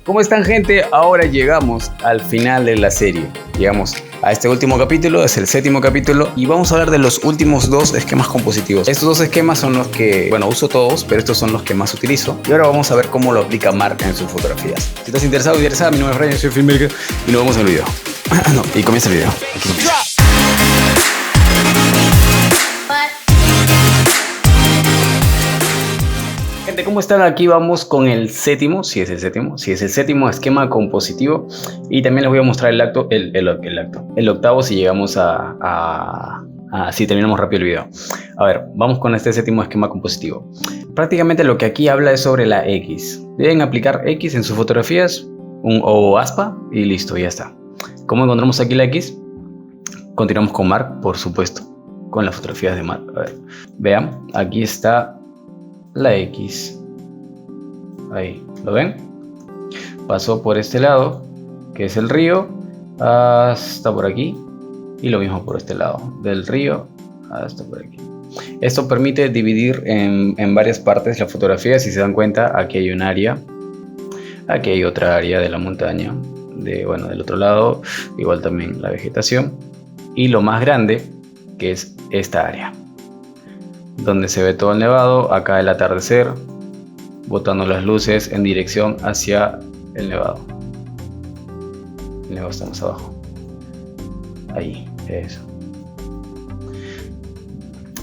¿Cómo están, gente? Ahora llegamos al final de la serie. Llegamos a este último capítulo, es el 7º capítulo, y vamos a hablar de los últimos 2 esquemas compositivos. Estos 2 esquemas son los que, bueno, uso todos, pero estos son los que más utilizo. Y ahora vamos a ver cómo lo aplica Mark en sus fotografías. Si estás interesado o interesada, mi nombre es Brian, soy filmmaker, y nos vemos en el video. No, y comienza el video. Aquí comienza. Gente, ¿cómo están? Aquí vamos con el séptimo, si es el séptimo esquema compositivo, y también les voy a mostrar el octavo si llegamos si terminamos rápido el video. A ver, vamos con este séptimo esquema compositivo. Prácticamente lo que aquí habla es sobre la X. Deben aplicar X en sus fotografías o aspa y listo, ya está. ¿Cómo encontramos aquí la X? Continuamos con Mark, por supuesto, con las fotografías de Mark. A ver, vean, aquí está la X. Ahí, ¿lo ven? Pasó por este lado, que es el río, hasta por aquí. Y lo mismo por este lado, del río hasta por aquí. Esto permite dividir en varias partes la fotografía. Si se dan cuenta, aquí hay un área. Aquí hay otra área de la montaña. Del otro lado, igual también la vegetación. Y lo más grande, que es esta área, donde se ve todo el nevado. Acá el atardecer, botando las luces en dirección hacia el nevado. El nevado está más abajo. Ahí, eso.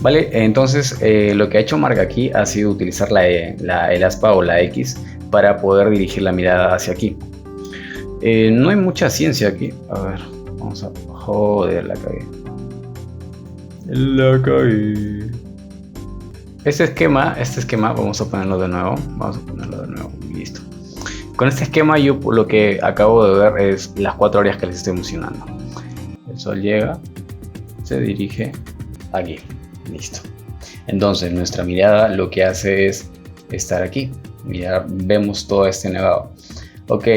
Vale, entonces lo que ha hecho Mark aquí ha sido utilizar el aspa o la X para poder dirigir la mirada hacia aquí. No hay mucha ciencia aquí. A ver, vamos a... Joder, la cagué. La cagué. Este esquema, vamos a ponerlo de nuevo. Listo. Con este esquema yo lo que acabo de ver es las 4 áreas que les estoy mencionando. El sol llega, se dirige aquí. Listo. Entonces nuestra mirada lo que hace es estar aquí. Mirar, vemos todo este nevado. Ok,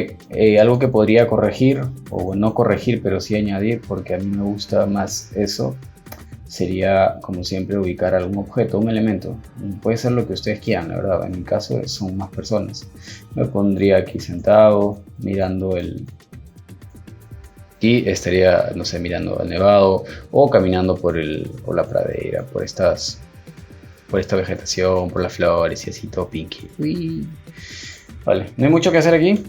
algo que podría corregir, o no corregir, pero sí añadir, porque a mí me gusta más eso, sería, como siempre, ubicar algún objeto, un elemento. Puede ser lo que ustedes quieran, la verdad. En mi caso son más personas. Me pondría aquí sentado, mirando aquí estaría, no sé, mirando al nevado, o caminando por la pradera, por esta vegetación, por las flores y así, todo pinky. Uy. Vale, no hay mucho que hacer aquí.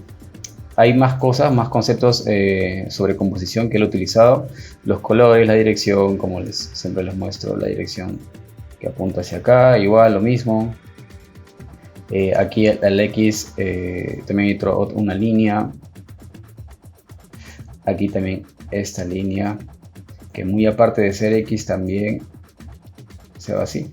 Hay más cosas, más conceptos sobre composición que lo he utilizado. Los colores, la dirección, como siempre les muestro, la dirección que apunta hacia acá, igual lo mismo. Aquí el X también hay una línea. Aquí también esta línea, que muy aparte de ser X también se va así.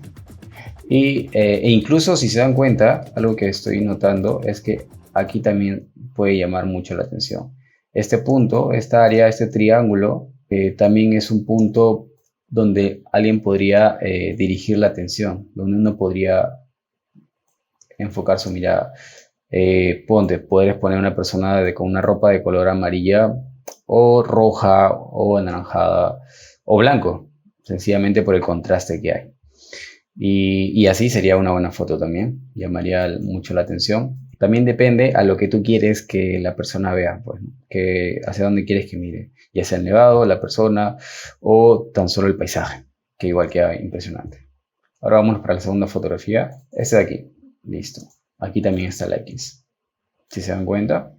E incluso si se dan cuenta, algo que estoy notando es que aquí también puede llamar mucho la atención. Este punto, esta área, este triángulo, también es un punto donde alguien podría dirigir la atención, donde uno podría enfocar su mirada. Puedes poner una persona con una ropa de color amarilla o roja o anaranjada o blanco, sencillamente por el contraste que hay. Y así sería una buena foto también, llamaría mucho la atención. También depende a lo que tú quieres que la persona vea, pues, hacia dónde quieres que mire, ya sea el nevado, la persona o tan solo el paisaje, que igual queda impresionante. Ahora vamos para la segunda fotografía, esta de aquí, listo. Aquí también está la X, si se dan cuenta.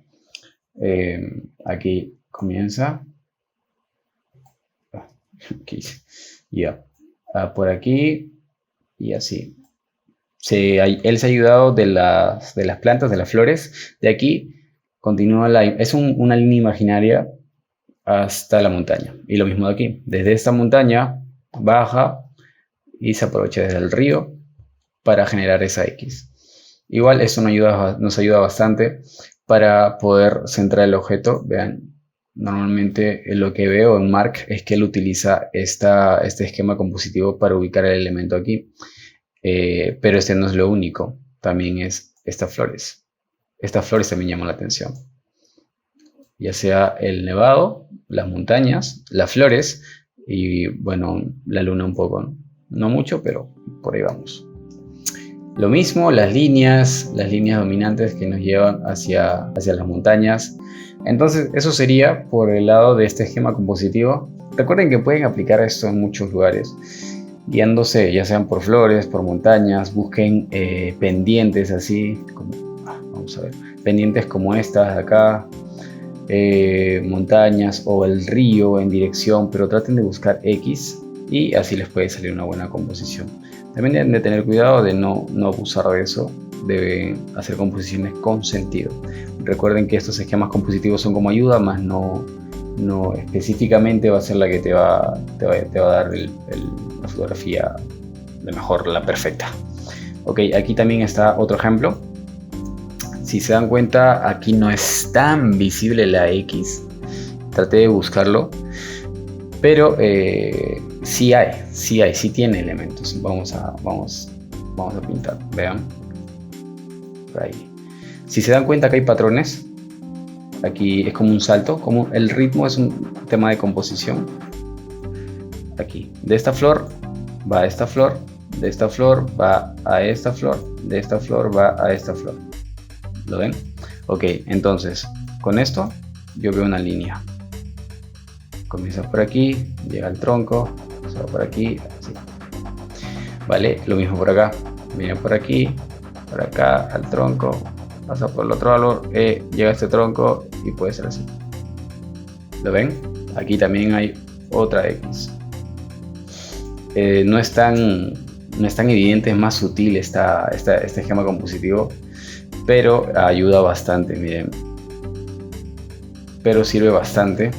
Aquí comienza. Ya. Por aquí. Y así. Él se ha ayudado de las plantas, de las flores. De aquí continúa es una línea imaginaria hasta la montaña. Y lo mismo de aquí. Desde esta montaña baja y se aprovecha desde el río para generar esa X. Igual eso nos ayuda bastante para poder centrar el objeto. Vean, normalmente lo que veo en Mark es que él utiliza este esquema compositivo para ubicar el elemento aquí. Pero este no es lo único, también es estas flores. Estas flores también llaman la atención. Ya sea el nevado, las montañas, las flores y bueno, la luna un poco. No mucho, pero por ahí vamos. Lo mismo, las líneas dominantes que nos llevan hacia las montañas. Entonces, eso sería por el lado de este esquema compositivo. Recuerden que pueden aplicar esto en muchos lugares, guiándose ya sean por flores, por montañas. Busquen pendientes así, vamos a ver, pendientes como estas de acá, montañas o el río en dirección, pero traten de buscar X y así les puede salir una buena composición. También deben de tener cuidado de no abusar de eso, deben hacer composiciones con sentido. Recuerden que estos esquemas compositivos son como ayuda, más no específicamente va a ser la que te va a dar la fotografía de mejor, la perfecta. Ok, aquí también está otro ejemplo. Si se dan cuenta, aquí no es tan visible la X. Traté de buscarlo, pero sí tiene elementos. Vamos a pintar, vean. Por ahí. Si se dan cuenta que hay patrones, aquí es como un salto, como el ritmo es un tema de composición. Aquí, de esta flor va a esta flor, de esta flor va a esta flor, de esta flor va a esta flor. ¿Lo ven? Ok, entonces, con esto yo veo una línea. Comienza por aquí, llega al tronco, se va por aquí, así. Vale, lo mismo por acá. Viene por aquí, por acá, al tronco, pasa por el otro árbol, llega a este tronco y puede ser así. ¿Lo ven? Aquí también hay otra X. No es tan evidente, es más sutil este esquema compositivo, pero ayuda bastante, miren. Pero sirve bastante.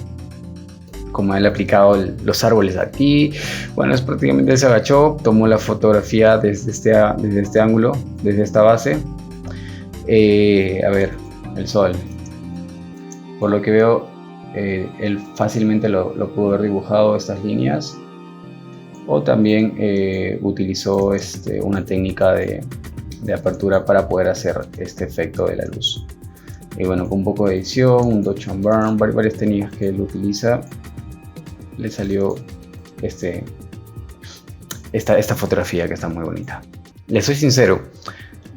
Como él ha aplicado los árboles aquí, bueno, es prácticamente se agachó, tomó la fotografía desde este ángulo, desde esta base. A ver, el sol. Por lo que veo, él fácilmente lo pudo haber dibujado estas líneas, o también utilizó una técnica de apertura para poder hacer este efecto de la luz. Y bueno, con un poco de edición, un dodge and burn, varias técnicas que él utiliza, le salió esta fotografía que está muy bonita. Les soy sincero,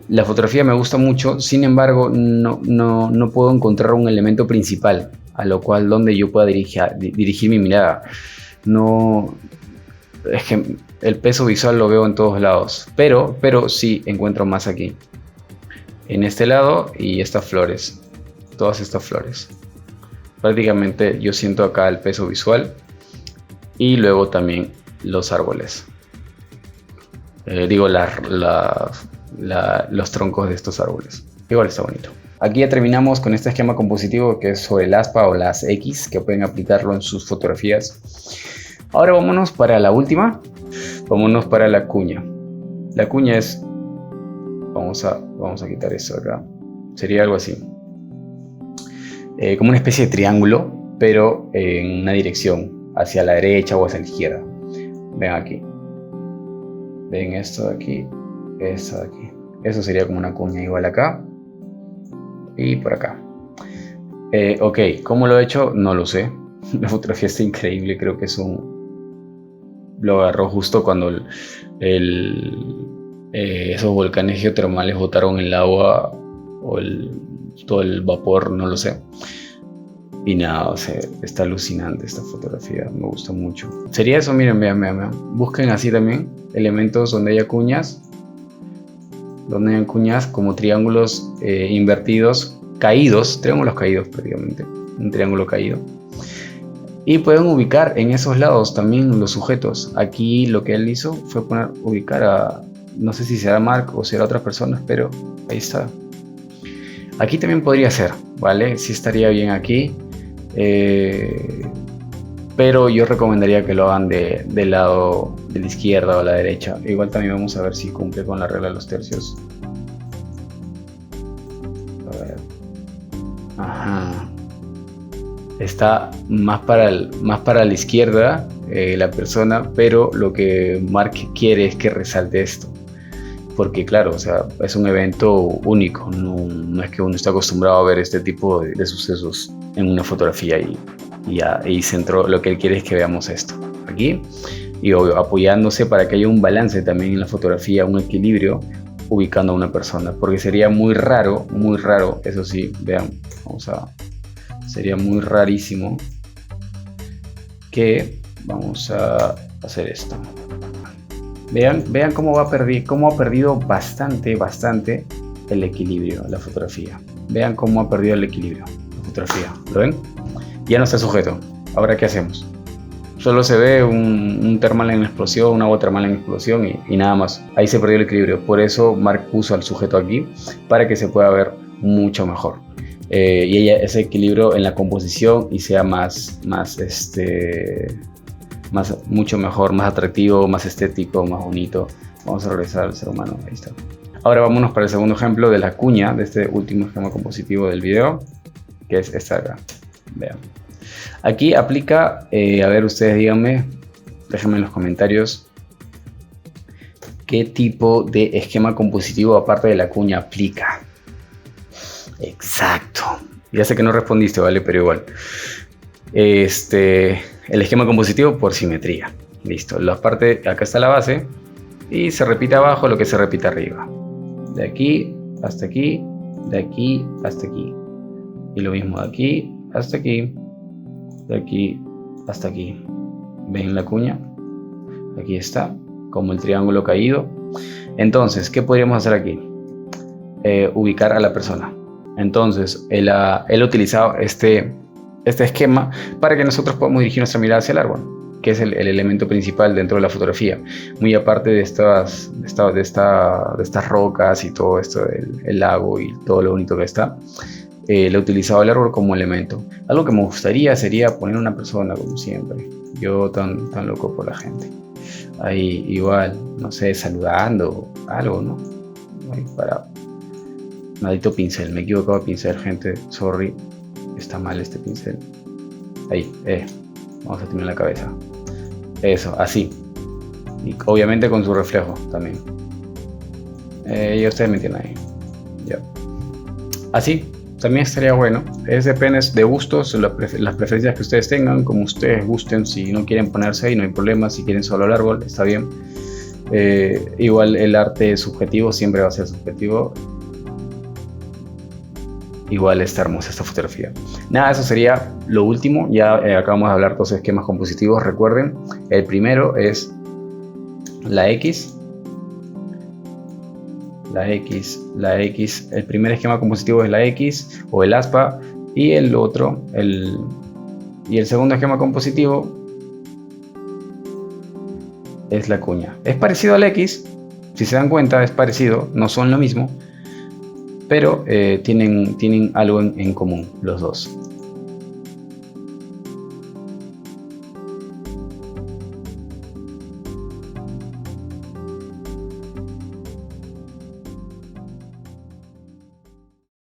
la fotografía me gusta mucho, sin embargo no puedo encontrar un elemento principal a lo cual donde yo pueda dirigir mi mirada. No, es que el peso visual lo veo en todos lados, pero sí encuentro más aquí, en este lado, y estas flores, todas estas flores. Prácticamente yo siento acá el peso visual y luego también los árboles. Digo, los troncos de estos árboles. Igual está bonito. Aquí ya terminamos con este esquema compositivo que es sobre el aspa o las X, que pueden aplicarlo en sus fotografías. Ahora vámonos para la última. Vámonos para la cuña. La cuña es... Vamos a quitar esto acá. Sería algo así. Como una especie de triángulo, pero en una dirección, hacia la derecha o hacia la izquierda. Ven aquí. Ven esto de aquí. Esto de aquí. Eso sería como una cuña igual acá. Y por acá. Ok, ¿cómo lo he hecho? No lo sé. La fotografía está increíble. Creo que lo agarró justo cuando esos volcanes geotermales botaron el agua o todo el vapor, no lo sé. Y nada, o sea, está alucinante esta fotografía, me gusta mucho. Sería eso, miren, vean. Busquen así también elementos donde haya cuñas. Donde hayan cuñas como triángulos invertidos, caídos, triángulos caídos prácticamente. Un triángulo caído. Y pueden ubicar en esos lados también los sujetos. Aquí lo que él hizo fue ubicar a, no sé si será Mark o será otras personas, pero ahí está. Aquí también podría ser, ¿vale? Sí estaría bien aquí. Pero yo recomendaría que lo hagan del lado de la izquierda o a la derecha. Igual también vamos a ver si cumple con la regla de los tercios. A ver. Ajá. Está más para la izquierda la persona, pero lo que Mark quiere es que resalte esto. Porque claro, o sea, es un evento único, no es que uno está acostumbrado a ver este tipo de sucesos en una fotografía y centró, lo que él quiere es que veamos esto aquí y obvio apoyándose para que haya un balance también en la fotografía, un equilibrio ubicando a una persona, porque sería muy raro, eso sí, vean, sería muy rarísimo que vamos a hacer esto. Vean cómo ha perdido bastante el equilibrio la fotografía. Vean cómo ha perdido el equilibrio la fotografía. ¿Lo ven? Ya no está sujeto. Ahora, ¿qué hacemos? Solo se ve un termal en explosión, un agua termal en explosión y nada más. Ahí se perdió el equilibrio. Por eso Mark puso al sujeto aquí para que se pueda ver mucho mejor. Y ese equilibrio en la composición y sea mucho mejor, más atractivo, más estético, más bonito. Vamos a regresar al ser humano. Ahí está. Ahora vámonos para el segundo ejemplo de la cuña de este último esquema compositivo del video, que es esta acá. Vean. Aquí aplica, a ver, ustedes díganme, déjenme en los comentarios qué tipo de esquema compositivo aparte de la cuña aplica. Exacto. Ya sé que no respondiste, ¿vale? Pero igual. El esquema compositivo por simetría. Listo. La parte, acá está la base y se repite abajo lo que se repite arriba. De aquí hasta aquí, de aquí hasta aquí. Y lo mismo de aquí hasta aquí. De aquí hasta aquí. ¿Ven la cuña? Aquí está, como el triángulo caído. Entonces, ¿qué podríamos hacer aquí? Ubicar a la persona. Entonces, él ha utilizado este esquema para que nosotros podamos dirigir nuestra mirada hacia el árbol, que es el elemento principal dentro de la fotografía. Muy aparte de estas rocas y todo esto, el lago y todo lo bonito que está. Le he utilizado el árbol como elemento. Algo que me gustaría sería poner una persona, como siempre. Yo tan loco por la gente. Ahí igual, no sé, saludando, algo, ¿no? Ahí para... Maldito pincel, me he equivocado de pincel, gente. Sorry, está mal este pincel. Ahí, vamos a tener la cabeza. Eso, así. Y obviamente con su reflejo también. Ya ustedes me entienden ahí. Ya. Así. También estaría bueno. Depende de gustos, las preferencias que ustedes tengan, como ustedes gusten. Si no quieren ponerse ahí, no hay problema. Si quieren solo el árbol, está bien. Igual el arte subjetivo siempre va a ser subjetivo. Igual está hermosa esta fotografía. Nada, eso sería lo último. Ya acabamos de hablar dos esquemas compositivos. Recuerden, el primero es la X. La X, el primer esquema compositivo es la X o el aspa, y el otro, el segundo esquema compositivo es la cuña. Es parecido al X, si se dan cuenta es parecido, no son lo mismo, pero tienen algo en común los dos.